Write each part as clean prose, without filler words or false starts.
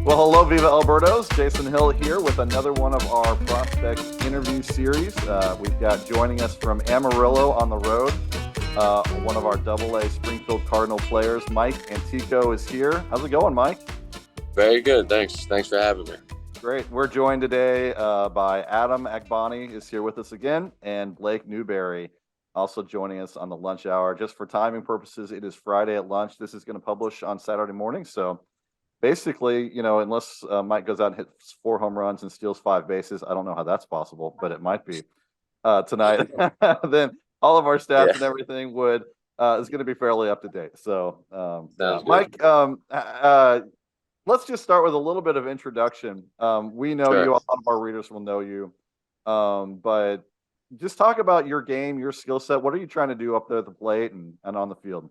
Well, hello, Viva Birdos. Jason Hill here with another one of our prospect interview series. We've got joining us from Amarillo on the road, one of our AA Springfield Cardinal players, Mike Antico, is here. How's it going, Mike? Very good. Thanks for having me. Great. We're joined today by Adam Agbani is here with us again, and Blake Newberry also joining us on the lunch hour. Just for timing purposes, it is Friday at lunch. This is going to publish on Saturday morning, so basically, unless Mike goes out and hits 4 home runs and steals 5 bases, I don't know how that's possible, but it might be tonight. Then all of our stats and everything is going to be fairly up to date. So, Mike, let's just start with a little bit of introduction. We know you; a lot of our readers will know you, but just talk about your game, your skill set. What are you trying to do up there at the plate and on the field?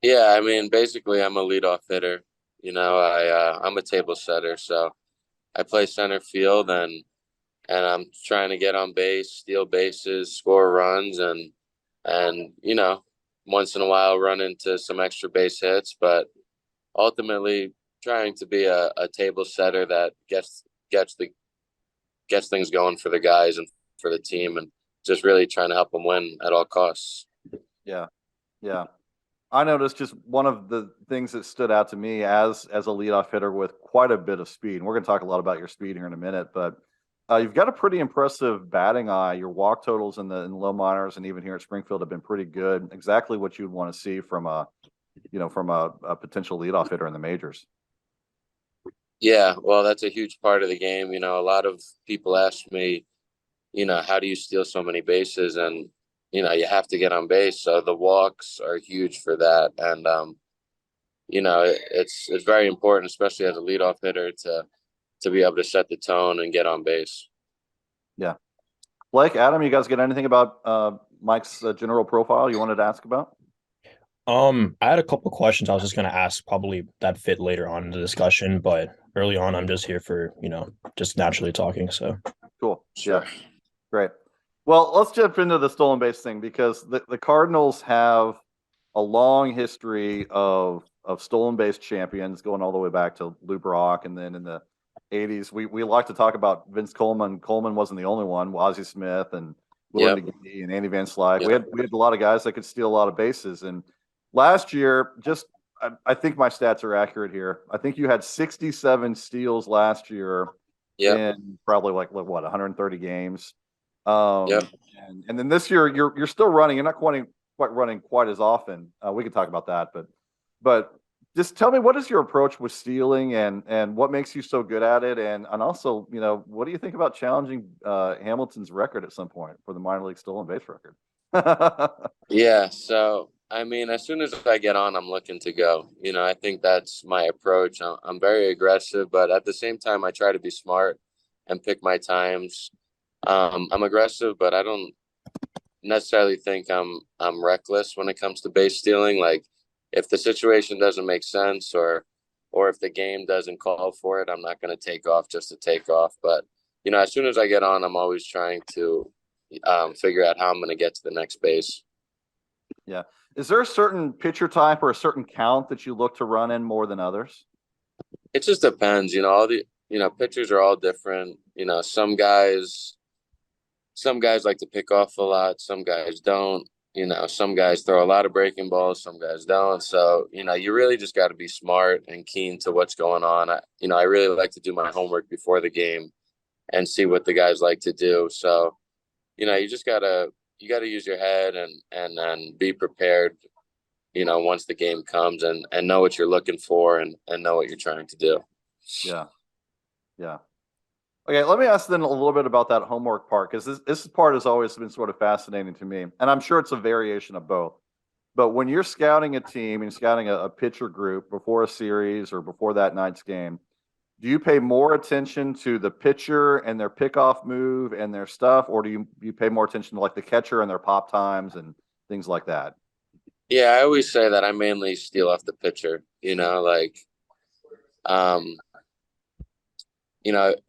Yeah, I mean, basically, I'm a leadoff hitter. I'm a table setter, so I play center field, and I'm trying to get on base, steal bases, score runs, and once in a while run into some extra base hits, but ultimately trying to be a table setter that gets things going for the guys and for the team, and just really trying to help them win at all costs. Yeah. I noticed just one of the things that stood out to me as a leadoff hitter with quite a bit of speed. And we're going to talk a lot about your speed here in a minute, but you've got a pretty impressive batting eye. Your walk totals in the low minors and even here at Springfield have been pretty good. Exactly what you'd want to see from a potential leadoff hitter in the majors. Yeah, well, that's a huge part of the game. A lot of people ask me, how do you steal so many bases? And you have to get on base. So the walks are huge for that. And, it's very important, especially as a leadoff hitter, to be able to set the tone and get on base. Yeah. Blake, Adam, you guys get anything about Mike's general profile you wanted to ask about? I had a couple questions I was just going to ask, probably that fit later on in the discussion, but early on, I'm just here for, just naturally talking. So cool. Sure. Yeah. Great. Well, let's jump into the stolen base thing because the Cardinals have a long history of stolen base champions going all the way back to Lou Brock, and then in the 80s, we like to talk about Vince Coleman. Coleman wasn't the only one. Ozzie Smith and Willie McGee and Andy Van Slyke. Yep. We had a lot of guys that could steal a lot of bases. And last year, I think my stats are accurate here. I think you had 67 steals last year in probably like 130 games. And then this year you're still running. You're not quite running quite as often. We can talk about that, but just tell me, what is your approach with stealing and what makes you so good at it? And also, what do you think about challenging Hamilton's record at some point for the minor league stolen base record? Yeah. So, I mean, as soon as I get on, I'm looking to go. I think that's my approach. I'm very aggressive, but at the same time, I try to be smart and pick my times. I'm aggressive, but I don't necessarily think I'm reckless when it comes to base stealing. Like, if the situation doesn't make sense or if the game doesn't call for it, I'm not going to take off just to take off. But as soon as I get on, I'm always trying to figure out how I'm going to get to the next base. Yeah. Is there a certain pitcher type or a certain count that you look to run in more than others? It just depends. All the pitchers are all different. Some guys like to pick off a lot. Some guys don't. Some guys throw a lot of breaking balls. Some guys don't. So, you really just got to be smart and keen to what's going on. I really like to do my homework before the game and see what the guys like to do. So, you just gotta use your head and be prepared, once the game comes and know what you're looking for and know what you're trying to do. Yeah. Okay, let me ask then a little bit about that homework part, because this part has always been sort of fascinating to me, and I'm sure it's a variation of both. But when you're scouting a team and scouting a pitcher group before a series or before that night's game, do you pay more attention to the pitcher and their pickoff move and their stuff, or do you pay more attention to like the catcher and their pop times and things like that? Yeah, I always say that I mainly steal off the pitcher.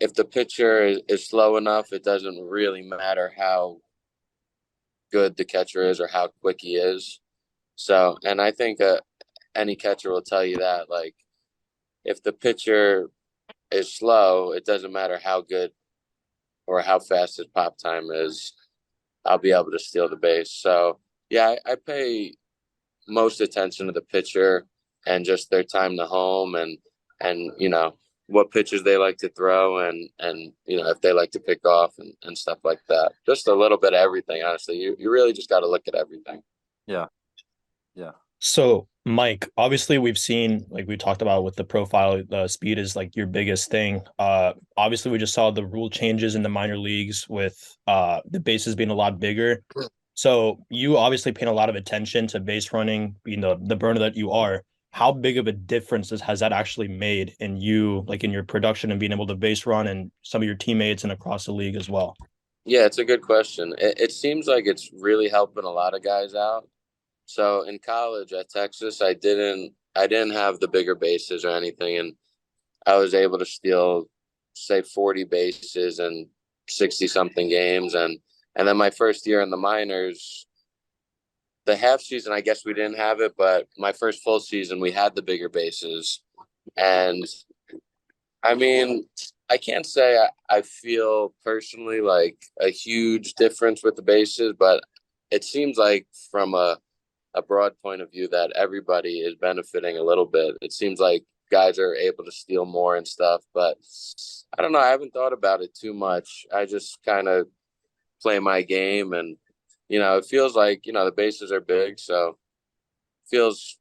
If the pitcher is slow enough, it doesn't really matter how good the catcher is or how quick he is. So, and I think any catcher will tell you that, like, if the pitcher is slow, it doesn't matter how good or how fast his pop time is, I'll be able to steal the base. So yeah, I pay most attention to the pitcher and just their time to home, and what pitches they like to throw, and if they like to pick off, and stuff like that. Just a little bit of everything, honestly. You really just got to look at everything. Yeah. So, Mike, obviously we've seen, like we talked about with the profile, speed is like your biggest thing. Obviously we just saw the rule changes in the minor leagues with the bases being a lot bigger. So you obviously paying a lot of attention to base running, the burner that you are. How big of a difference has that actually made in you, like in your production and being able to base run and some of your teammates and across the league as well? Yeah, it's a good question. It seems like it's really helping a lot of guys out. So in college at Texas, I didn't have the bigger bases or anything, and I was able to steal, say, 40 bases and 60 something games, and then my first year in the minors, the half season, I guess we didn't have it, but my first full season, we had the bigger bases, and I mean, I can't say I feel personally like a huge difference with the bases, but it seems like from a broad point of view that everybody is benefiting a little bit. It seems like guys are able to steal more and stuff, but I don't know. I haven't thought about it too much. I just kind of play my game, and it feels like the bases are big, so it feels,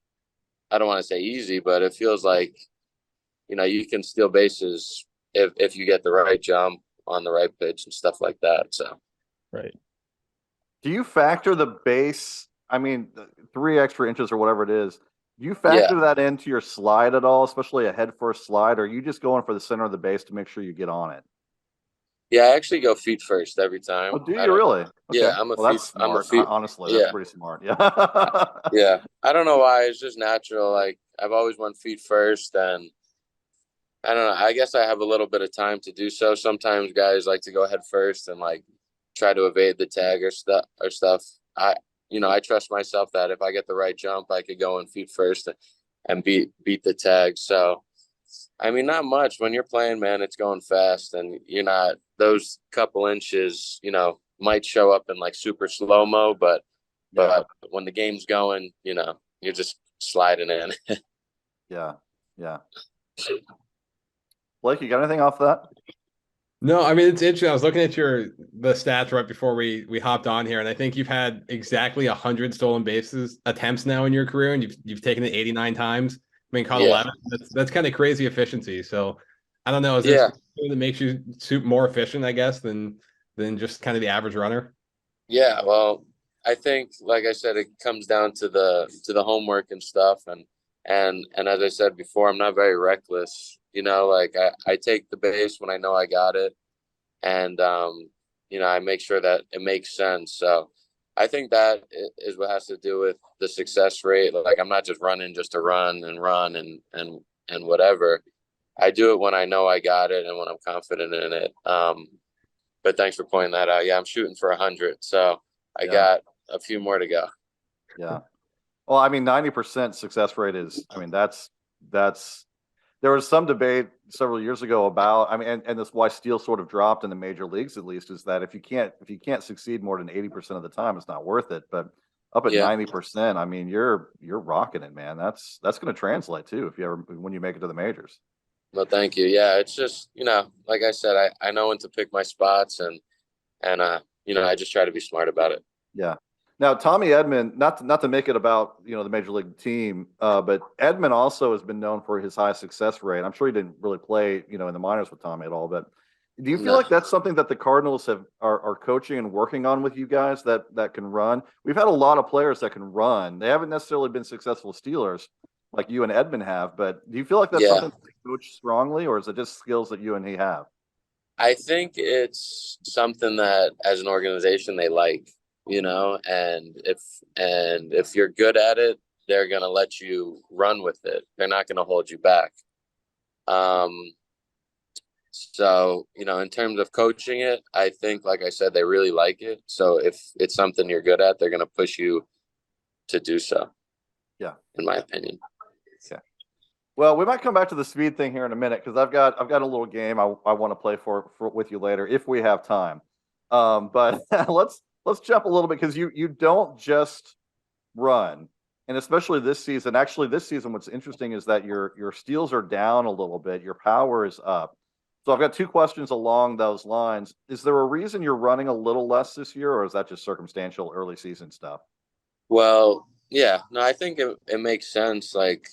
I don't want to say easy, but it feels like you can steal bases if you get the right jump on the right pitch and stuff like that. So right. Do you factor the base? I mean, 3 extra inches or whatever it is. Do you factor that into your slide at all, especially a head first slide, or are you just going for the center of the base to make sure you get on it? Yeah, I actually go feet first every time. Oh, do you really? Okay. Yeah, I'm a feet. That's smart. I'm a feet. Honestly, Yeah. that's pretty smart. Yeah. Yeah. I don't know why. It's just natural. Like, I've always went feet first, and I don't know. I guess I have a little bit of time to do so. Sometimes guys like to go head first and like try to evade the tag or stuff. I trust myself that if I get the right jump, I could go in feet first and beat the tag. So, I mean, not much. When you're playing, man, it's going fast, and you're not, those couple inches, might show up in like super slow mo, but when the game's going, you're just sliding in. Yeah. Blake, you got anything off that? No, I mean, it's interesting. I was looking at the stats right before we hopped on here, and I think you've had exactly 100 stolen bases attempts now in your career, and you've taken it 89 times. I mean, caught 11. That's kind of crazy efficiency. So I don't know. Is this something that makes you more efficient, I guess, than just kind of the average runner? Yeah, well, I think, like I said, it comes down to the homework and stuff, and as I said before, I'm not very reckless. Like I take the base when I know I got it, and I make sure that it makes sense. So I think that is what has to do with the success rate. Like, I'm not just running just to run and whatever. I do it when I know I got it and when I'm confident in it. But thanks for pointing that out. Yeah, I'm shooting for 100, so I got a few more to go. Yeah. Well, I mean, 90% success rate is, I mean, that's there was some debate several years ago about, I mean, and that's why steal sort of dropped in the major leagues, at least, is that if you can't succeed more than 80% of the time, it's not worth it. But up at 90%, I mean, you're rocking it, man. That's going to translate too when you make it to the majors. Well, thank you. Yeah, it's just, like I said, I know when to pick my spots, and I just try to be smart about it. Yeah. Now, Tommy Edman, not to make it about the major league team, but Edman also has been known for his high success rate. I'm sure he didn't really play in the minors with Tommy at all, but do you feel like that's something that the Cardinals are coaching and working on with you guys that can run? We've had a lot of players that can run. They haven't necessarily been successful Steelers like you and Edman have, but do you feel like that's something that they coach strongly, or is it just skills that you and he have? I think it's something that as an organization they like. And if you're good at it, they're going to let you run with it. They're not going to hold you back. So, in terms of coaching it, I think, like I said, they really like it. So if it's something you're good at, they're going to push you to do so. Yeah. In my opinion. Yeah. Well, we might come back to the speed thing here in a minute because I've got a little game I want to play for with you later if we have time. But let's jump a little bit because you don't just run, and especially this season. Actually, this season, what's interesting is that your steals are down a little bit, your power is up. So I've got two questions along those lines. Is there a reason you're running a little less this year, or is that just circumstantial early season stuff? Well, yeah, no, I think it makes sense. Like,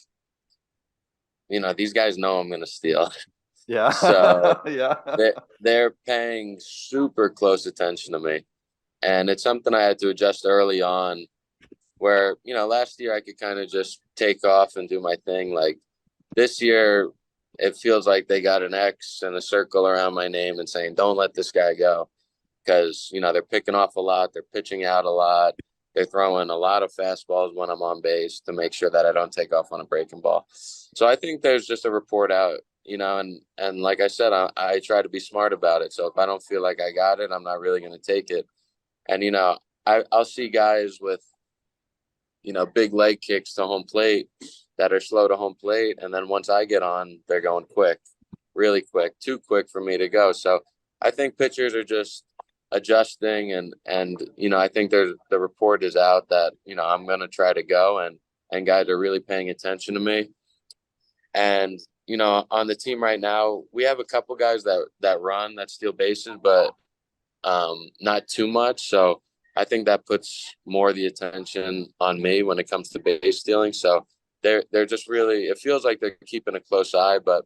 these guys know I'm going to steal. Yeah. So yeah. they're paying super close attention to me. And it's something I had to adjust early on where, last year I could kind of just take off and do my thing. Like this year, it feels like they got an X and a circle around my name and saying, don't let this guy go. Because, they're picking off a lot. They're pitching out a lot. They're throwing a lot of fastballs when I'm on base to make sure that I don't take off on a breaking ball. So I think there's just a report out, and like I said, I try to be smart about it. So if I don't feel like I got it, I'm not really going to take it. And, I'll see guys with, big leg kicks to home plate that are slow to home plate. And then once I get on, they're going quick, really quick, too quick for me to go. So I think pitchers are just adjusting and I think the report is out that I'm going to try to go and guys are really paying attention to me. And on the team right now we have a couple guys that run, that steal bases, but not too much. So I think that puts more of the attention on me when it comes to base stealing. So they're just really, it feels like they're keeping a close eye. But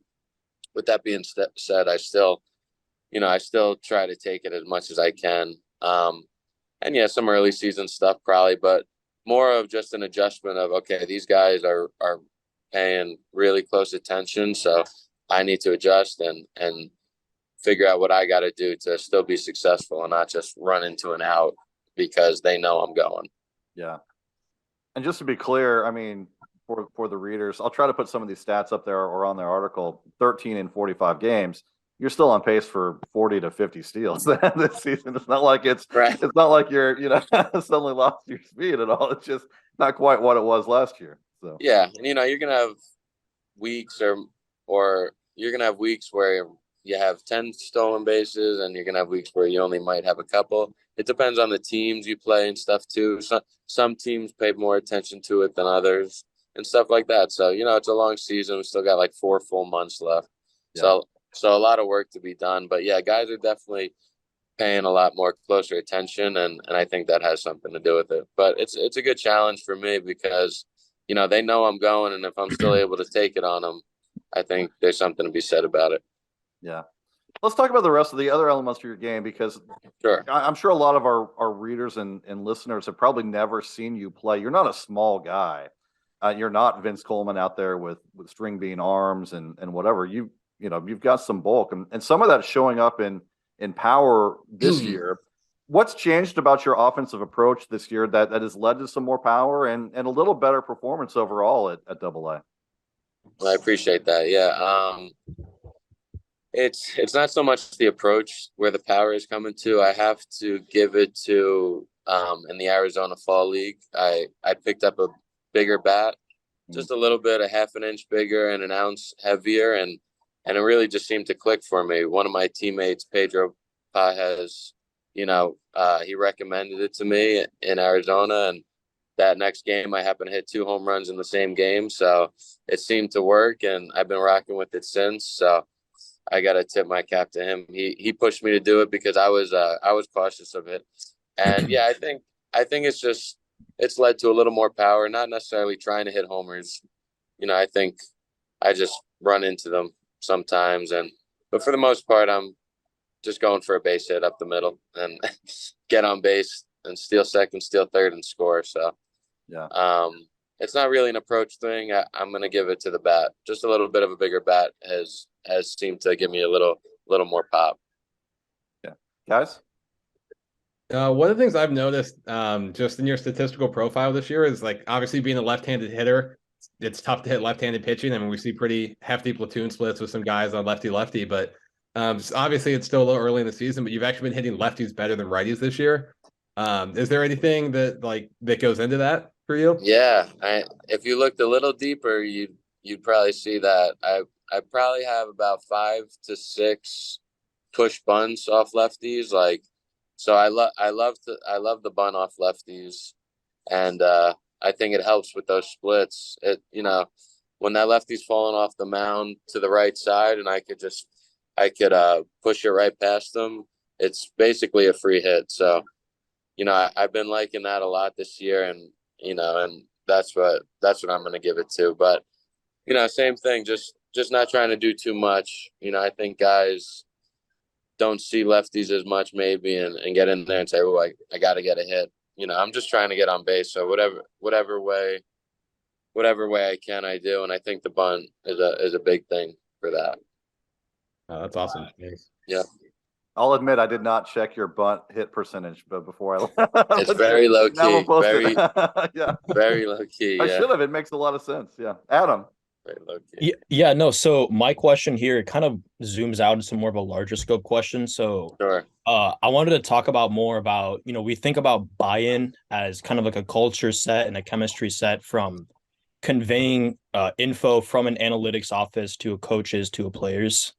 with that being said, I still try to take it as much as I can. And yeah, some early season stuff probably, but more of just an adjustment of, okay, these guys are paying really close attention. So I need to adjust and figure out what I got to do to still be successful and not just run into an out because they know I'm going. Yeah. And just to be clear, I mean, for the readers, I'll try to put some of these stats up there or on their article. 13 in 45 games. You're still on pace for 40 to 50 steals this season. It's not like it's not like you're, suddenly lost your speed at all. It's just not quite what it was last year. So yeah, and you're gonna have weeks or you're gonna have weeks where you have 10 stolen bases, and you're gonna have weeks where you only might have a couple. It depends on the teams you play and stuff too. Some teams pay more attention to it than others and stuff like that. So it's a long season. We still got like 4 full months left. Yeah. So a lot of work to be done. But yeah, guys are definitely paying a lot more closer attention, and I think that has something to do with it. But it's a good challenge for me because they know I'm going, and if I'm still able to take it on them, I think there's something to be said about it. Yeah. Let's talk about the rest of the other elements of your game because sure. I'm sure a lot of our readers and listeners have probably never seen you play. You're not a small guy. You're not Vince Coleman out there with string bean arms and whatever. You've got some bulk and some of that's showing up in power this year. What's changed about your offensive approach this year that has led to some more power and a little better performance overall at AA? Well, I appreciate that. Yeah. It's not so much the approach where the power is coming to. I have to give it to in the Arizona Fall League. I picked up a bigger bat, just a little bit, a half an inch bigger and an ounce heavier, and it really just seemed to click for me. One of my teammates, Pedro Pajes, he recommended it to me in Arizona, and that next game I happened to hit 2 home runs in the same game. So it seemed to work, and I've been rocking with it since. So I got to tip my cap to him. He pushed me to do it because I was cautious of it. And yeah, I think it's led to a little more power, not necessarily trying to hit homers. I think I just run into them sometimes, but for the most part, I'm just going for a base hit up the middle and get on base and steal second, steal third, and score. So yeah, it's not really an approach thing. I'm going to give it to the bat. Just a little bit of a bigger bat has seemed to give me a little more pop. Yeah, guys. One of the things I've noticed just in your statistical profile this year is like obviously being a left-handed hitter, it's tough to hit left-handed pitching. I mean, we see pretty hefty platoon splits with some guys on lefty-lefty, but obviously it's still a little early in the season, but you've actually been hitting lefties better than righties this year. Is there anything that goes into that for you? Yeah, if you looked a little deeper, you'd you'd probably see that I probably have about 5 to 6 push bunts off lefties. Like, so I love the bunt off lefties, and I think it helps with those splits. It, you know, when that lefty's falling off the mound to the right side, and I could push it right past them. It's basically a free hit. So, you know, I've been liking that a lot this year, and you know, and that's what I'm going to give it to. But you know, same thing, just not trying to do too much. You know, I think guys don't see lefties as much maybe, and get in there and say, oh, I got to get a hit. You know, I'm just trying to get on base. So whatever way I can, I do. And I think the bunt is a big thing for that. Oh, that's awesome. Thanks. Yeah. I'll admit I did not check your bunt hit percentage, but before I it's very low key. Very yeah. Very low key. I yeah. should have. It makes a lot of sense. Yeah. Adam. Very low key. Yeah, no. So my question here kind of zooms out into more of a larger scope question. So Sure. I wanted to talk about more about, you know, we think about buy-in as kind of like a culture set and a chemistry set from conveying info from an analytics office to a coaches to a players.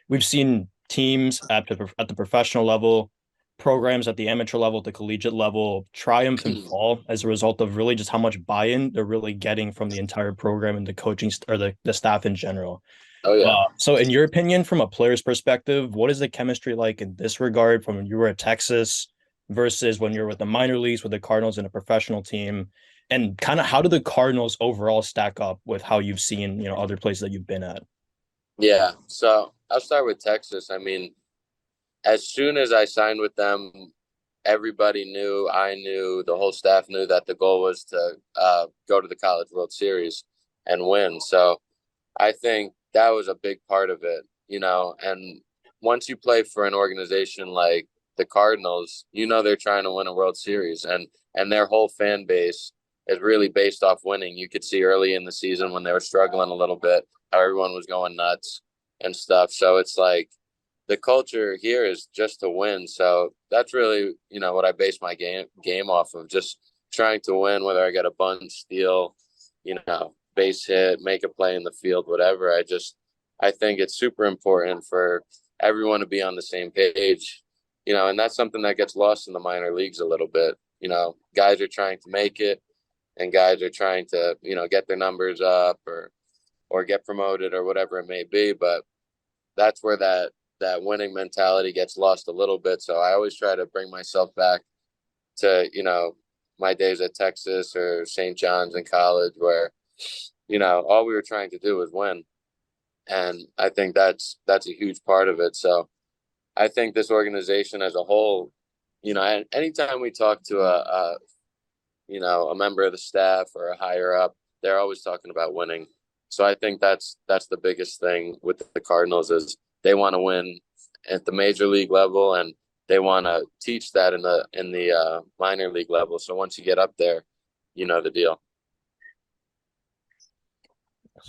We've seen teams at the professional level, programs at the amateur level, the collegiate level, triumph and fall as a result of really just how much buy-in they're really getting from the entire program and the coaching or the staff in general. Oh yeah. So in your opinion, from a player's perspective, what is the chemistry like in this regard from when you were at Texas versus when you're with the minor leagues, with the Cardinals and a professional team? And kind of how do the Cardinals overall stack up with how you've seen, you know, other places that you've been at? Yeah. So I'll start with Texas. I mean, as soon as I signed with them, everybody knew, I knew, the whole staff knew that the goal was to go to the College World Series and win. So I think that was a big part of it, you know. And once you play for an organization like the Cardinals, you know they're trying to win a World Series, and their whole fan base is really based off winning. You could see early in the season when they were struggling a little bit, how everyone was going nuts and stuff. So it's like the culture here is just to win. So that's really, you know, what I base my game off of, just trying to win, whether I get a bunt, steal, you know, base hit, make a play in the field, whatever. I think it's super important for everyone to be on the same page, you know, and that's something that gets lost in the minor leagues a little bit. You know, guys are trying to make it, and guys are trying to, you know, get their numbers up or get promoted or whatever it may be. But that's where that winning mentality gets lost a little bit. So I always try to bring myself back to, you know, my days at Texas or St. John's in college, where, you know, all we were trying to do was win. And I think that's a huge part of it. So I think this organization as a whole, you know, anytime we talk to you know, a member of the staff or a higher up, they're always talking about winning. So I think that's the biggest thing with the Cardinals is they want to win at the major league level, and they want to teach that in the minor league level. So once you get up there, you know the deal.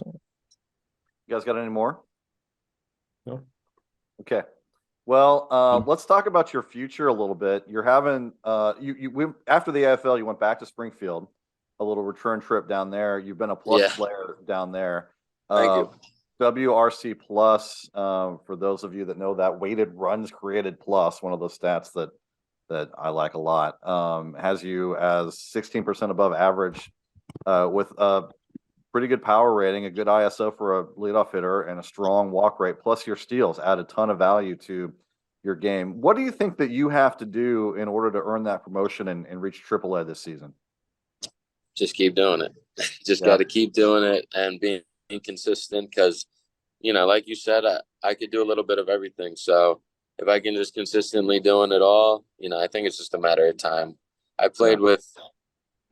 You guys got any more? No. Okay. Well, let's talk about your future a little bit. You're having after the AFL, you went back to Springfield, a little return trip down there. You've been a plus player down there. Thank you. WRC plus, for those of you that know that, weighted runs created plus, one of those stats that I like a lot, has you as 16% above average, with a pretty good power rating, a good ISO for a leadoff hitter, and a strong walk rate. Plus your steals add a ton of value to your game. What do you think that you have to do in order to earn that promotion and reach AAA this season? Just keep doing it. Just got to keep doing it and being consistent, because, you know, like you said, I could do a little bit of everything. So if I can just consistently doing it all, you know, I think it's just a matter of time. I played with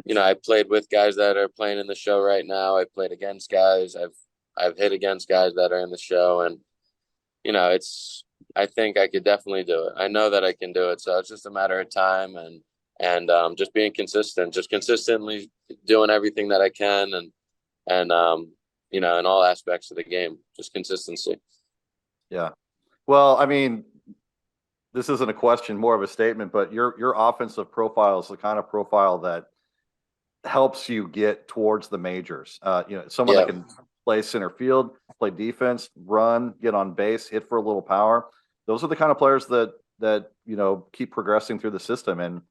guys that are playing in the show right now. I played against guys. I've hit against guys that are in the show, and, you know, I think I could definitely do it. I know that I can do it. So it's just a matter of time and just being consistent, just consistently doing everything that I can, and you know, in all aspects of the game, just consistency. Yeah. Well, I mean, this isn't a question, more of a statement, but your offensive profile is the kind of profile that helps you get towards the majors. You know, someone that can play center field, play defense, run, get on base, hit for a little power. Those are the kind of players that keep progressing through the system. And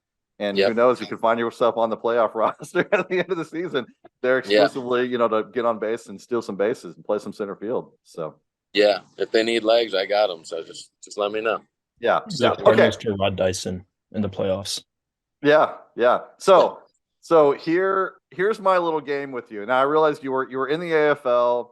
who knows, you could find yourself on the playoff roster at the end of the season. They're exclusively, to get on base and steal some bases and play some center field. So yeah, if they need legs, I got them. So just let me know. Yeah. Okay. Rod Dyson in the playoffs. Yeah. So here's my little game with you. Now I realized you were in the AFL.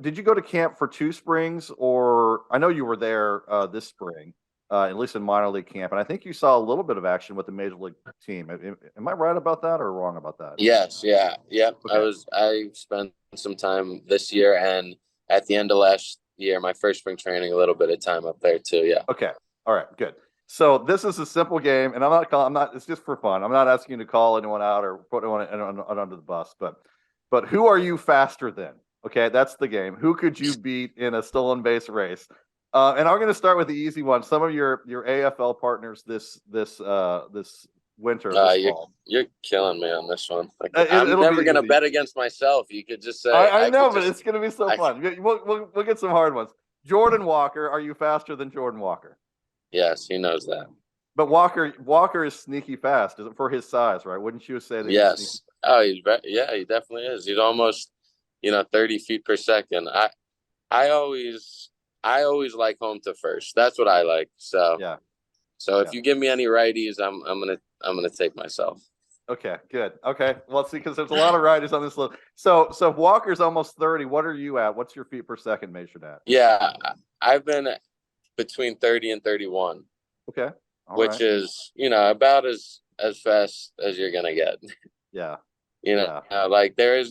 Did you go to camp for 2 springs, or I know you were there this spring, at least in minor league camp, and I think you saw a little bit of action with the major league team. Am I right about that or wrong about that? Yes. Yeah. Okay. I spent some time this year, and at the end of last year, my first spring training, a little bit of time up there too. Yeah. Okay. All right. Good. So this is a simple game, and it's just for fun. I'm not asking you to call anyone out or put anyone under the bus, but who are you faster than? Okay, that's the game. Who could you beat in a stolen base race? And I'm going to start with the easy one. Some of your AFL partners this winter. You're killing me on this one. I'm never going to bet against myself. You could just say. I know, but it's going to be so fun. We'll get some hard ones. Jordan Walker, are you faster than Jordan Walker? Yes, he knows that. But Walker is sneaky fast, is it, for his size, right? Wouldn't you say that? Yes. He definitely is. He's almost, 30 feet per second. I always like home to first. That's what I like. So yeah. So if you give me any righties, I'm gonna take myself. Okay, good. Okay, well, let's see, because there's a lot of righties on this list. So if Walker's almost 30, what are you at? What's your feet per second measured at? Yeah, I've been between 30 and 31. Okay. Which is, about as fast as you're gonna get. Yeah. Like there's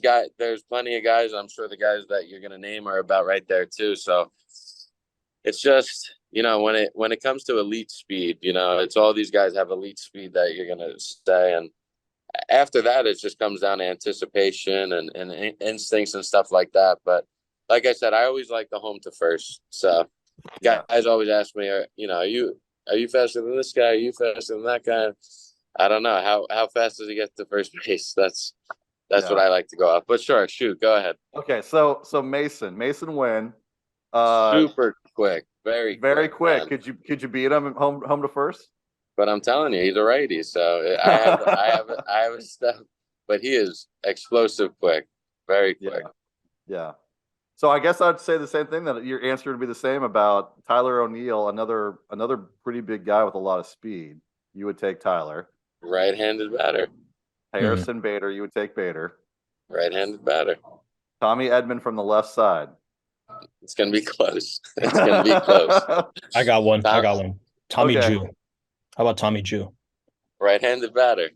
plenty of guys. I'm sure the guys that you're gonna name are about right there too. So it's just, when it comes to elite speed, it's all these guys have elite speed that you're gonna stay. And after that, it just comes down to anticipation and instincts and stuff like that. But like I said, I always like the home to first. So guys always ask me, are you faster than this guy? Are you faster than that guy? I don't know. How fast does he get to first base? That's what I like to go off. But sure, shoot, go ahead. Okay, so Mason Wynn. Super quick, very quick. Could you beat him home to first? But I'm telling you, he's a righty, so I have a stuff. But he is explosive quick, very quick. Yeah. So I guess I'd say the same thing, that your answer would be the same about Tyler O'Neill, another pretty big guy with a lot of speed. You would take Tyler. Right-handed batter. Harrison Bader, you would take Bader. Right-handed batter. Tommy Edman from the left side. It's going to be close. It's going to be close. I got one. Tommy Jew. How about Tommy Jew? Right-handed batter.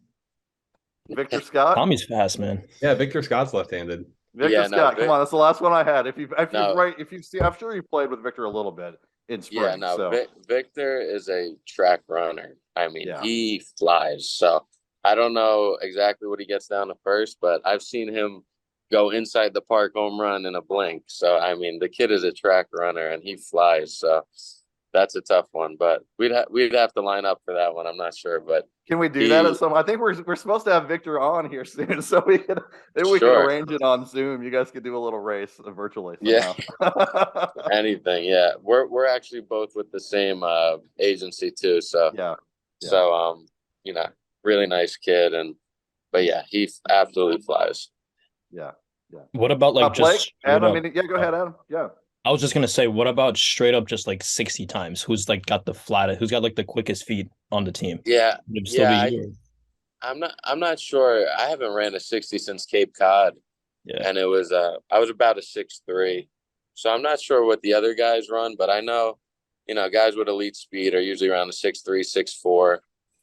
Victor Scott? Tommy's fast, man. Yeah, Victor Scott's left-handed. Victor Scott, come on, that's the last one I had. I'm sure you played with Victor a little bit in spring. Yeah, no, Victor is a track runner. I mean, he flies. So I don't know exactly what he gets down to first, but I've seen him go inside the park home run in a blink. So I mean, the kid is a track runner and he flies. So that's a tough one, but we'd have to line up for that one. I'm not sure, but can we do that at some? I think we're supposed to have Victor on here soon, so we can arrange it on Zoom. You guys could do a little race virtually. Somehow. Yeah, anything. Yeah, we're actually both with the same agency too. So so really nice kid, but yeah, he absolutely flies. Yeah. What about like Blake? Adam? Go ahead, Adam. Yeah. I was just gonna say, what about straight up just like 60 times? Who's like got the flattest? Who's got like the quickest feet on the team? Yeah, I'm not sure. I haven't ran a 60 since Cape Cod, and it was I was about a 6'3", so I'm not sure what the other guys run, but I know, guys with elite speed are usually around a 6'3", 6'4".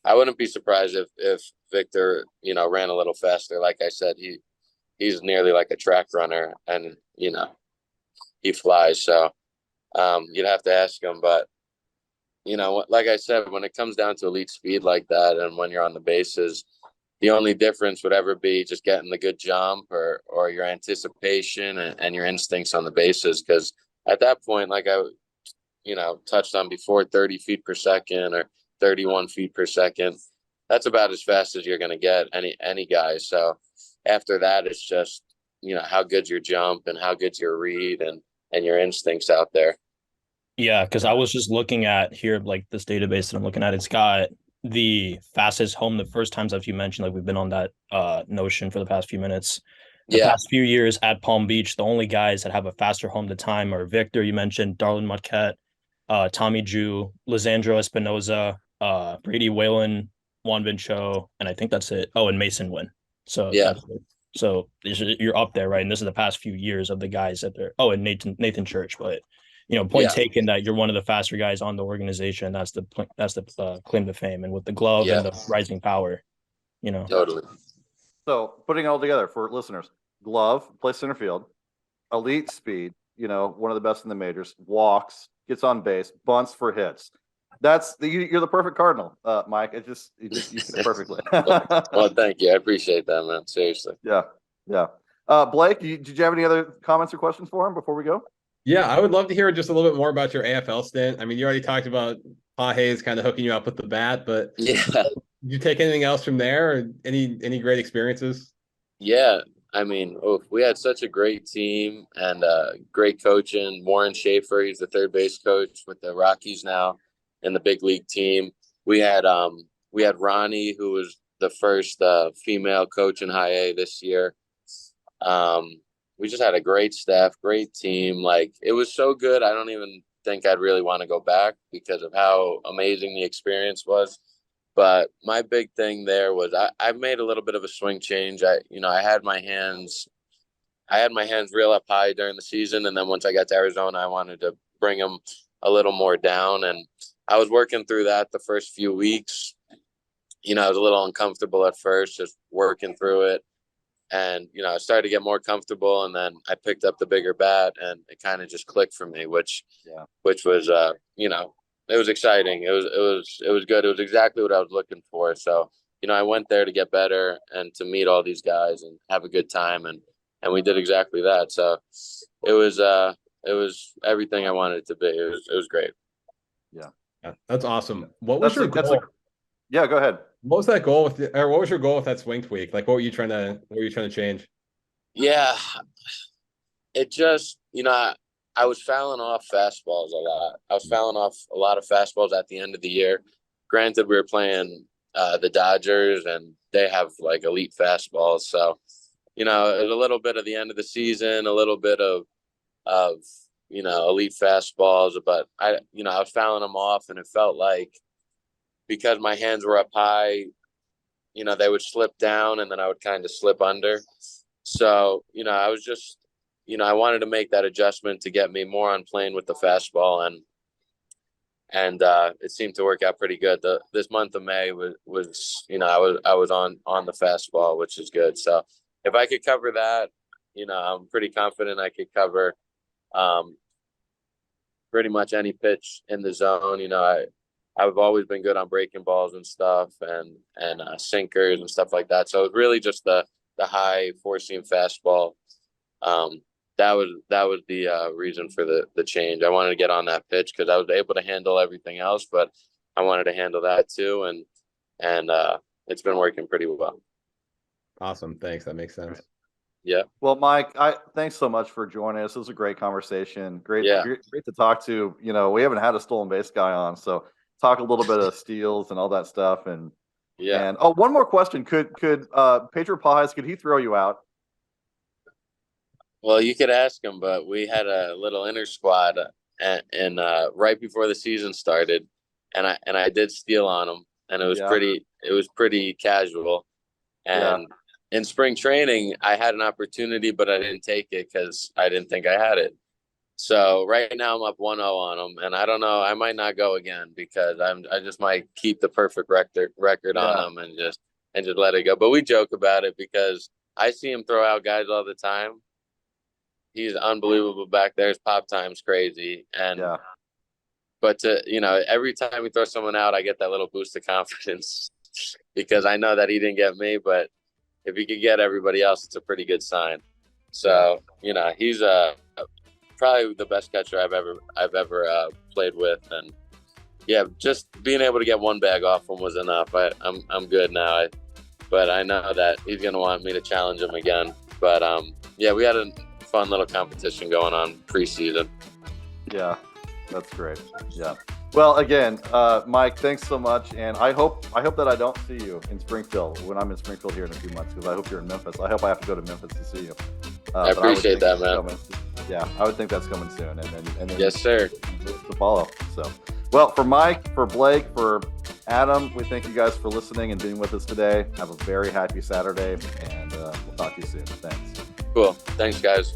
I wouldn't be surprised if Victor, ran a little faster. Like I said, he's nearly like a track runner, and he flies. So you'd have to ask him, but like I said, when it comes down to elite speed like that, and when you're on the bases, the only difference would ever be just getting the good jump or your anticipation and your instincts on the bases. Because at that point, like I touched on before, 30 feet per second or 31 feet per second, that's about as fast as you're going to get any guy. So after that, it's just how good's your jump and how good's your read and your instincts out there. Yeah, because I was just looking at here, like this database that I'm looking at, it's got the fastest home the first times, as you mentioned, like we've been on that notion for the past few minutes. The past few years at Palm Beach, the only guys that have a faster home to time are Victor, you mentioned, Darlin Marquette, Tommy Ju, Lisandro Espinoza, Brady Whalen, Juan Vincho, and I think that's it. Oh, and Mason Wynn. So that's it. So you're up there, right? And this is the past few years of the guys that they're. Oh, and Nathan Church, but point taken that you're one of the faster guys on the organization. That's the claim to fame, and with the glove and the rising power, Totally. So putting it all together for listeners: glove, plays center field, elite speed. One of the best in the majors. Walks, gets on base, bunts for hits. You're the perfect Cardinal, Mike. You fit it perfectly. Well, thank you. I appreciate that, man. Seriously. Yeah. Blake, did you have any other comments or questions for him before we go? Yeah, I would love to hear just a little bit more about your AFL stint. I mean, you already talked about Pages kind of hooking you up with the bat, but did you take anything else from there? Or any great experiences? Yeah, I mean, we had such a great team and great coaching. Warren Schaefer, he's the third base coach with the Rockies now in the big league team. We had Ronnie, who was the first female coach in high A this year. We just had a great staff, great team. Like, it was so good. I don't even think I'd really want to go back because of how amazing the experience was. But my big thing there was I made a little bit of a swing change. I had my hands real up high during the season. And then once I got to Arizona, I wanted to bring them a little more down. And I was working through that the first few weeks. I was a little uncomfortable at first, just working through it. And, I started to get more comfortable, and then I picked up the bigger bat, and it kind of just clicked for me, which was, it was exciting. It was good. It was exactly what I was looking for. So, I went there to get better and to meet all these guys and have a good time. And we did exactly that. So it was everything I wanted it to be. It was great. Yeah. That's awesome. What was your goal? Yeah, go ahead. What was that goal what was your goal with that swing tweak? Like, what were you trying to change? Yeah, it just, I was fouling off fastballs a lot. I was fouling off a lot of fastballs at the end of the year. Granted, we were playing the Dodgers, and they have like elite fastballs. So, it was a little bit of the end of the season, a little bit of elite fastballs, but I was fouling them off, and it felt like, because my hands were up high, they would slip down, and then I would kind of slip under. So, I was just, I wanted to make that adjustment to get me more on plane with the fastball, and it seemed to work out pretty good. This month of May was I was on the fastball, which is good. So if I could cover that, I'm pretty confident I could cover pretty much any pitch in the zone. I've always been good on breaking balls and stuff, and sinkers and stuff like that. So it was really just the high four-seam fastball. That was the reason for the change. I wanted to get on that pitch because I was able to handle everything else, but I wanted to handle that too, and it's been working pretty well. Awesome, thanks. That makes sense. Yeah. Well, Mike, thanks so much for joining us. It was a great conversation. Great to talk to. We haven't had a stolen base guy on, so talk a little bit of steals and all that stuff. And one more question: Could Pedro Pages, could he throw you out? Well, you could ask him, but we had a little inter squad, and right before the season started, and I did steal on him, and it was pretty casual. And in spring training, I had an opportunity, but I didn't take it because I didn't think I had it. So right now I'm up 1-0 on him, and I don't know, I might not go again because I just might keep the perfect record on him and just let it go. But we joke about it because I see him throw out guys all the time. He's unbelievable back there. His pop time's crazy, but every time he throws someone out, I get that little boost of confidence because I know that he didn't get me, but if he could get everybody else, it's a pretty good sign. So he's probably the best catcher I've ever played with, and just being able to get one bag off him was enough. I'm good now. but I know that he's going to want me to challenge him again. But yeah, we had a fun little competition going on preseason. Yeah, that's great. Yeah. Well, again, Mike, thanks so much, and I hope that I don't see you in Springfield when I'm in Springfield here in a few months, because I hope you're in Memphis. I hope I have to go to Memphis to see you. I appreciate that, man. I would think that's coming soon, and then yes, sir. To follow. So, well, for Mike, for Blake, for Adam, we thank you guys for listening and being with us today. Have a very happy Saturday, and we'll talk to you soon. Thanks. Cool. Thanks, guys.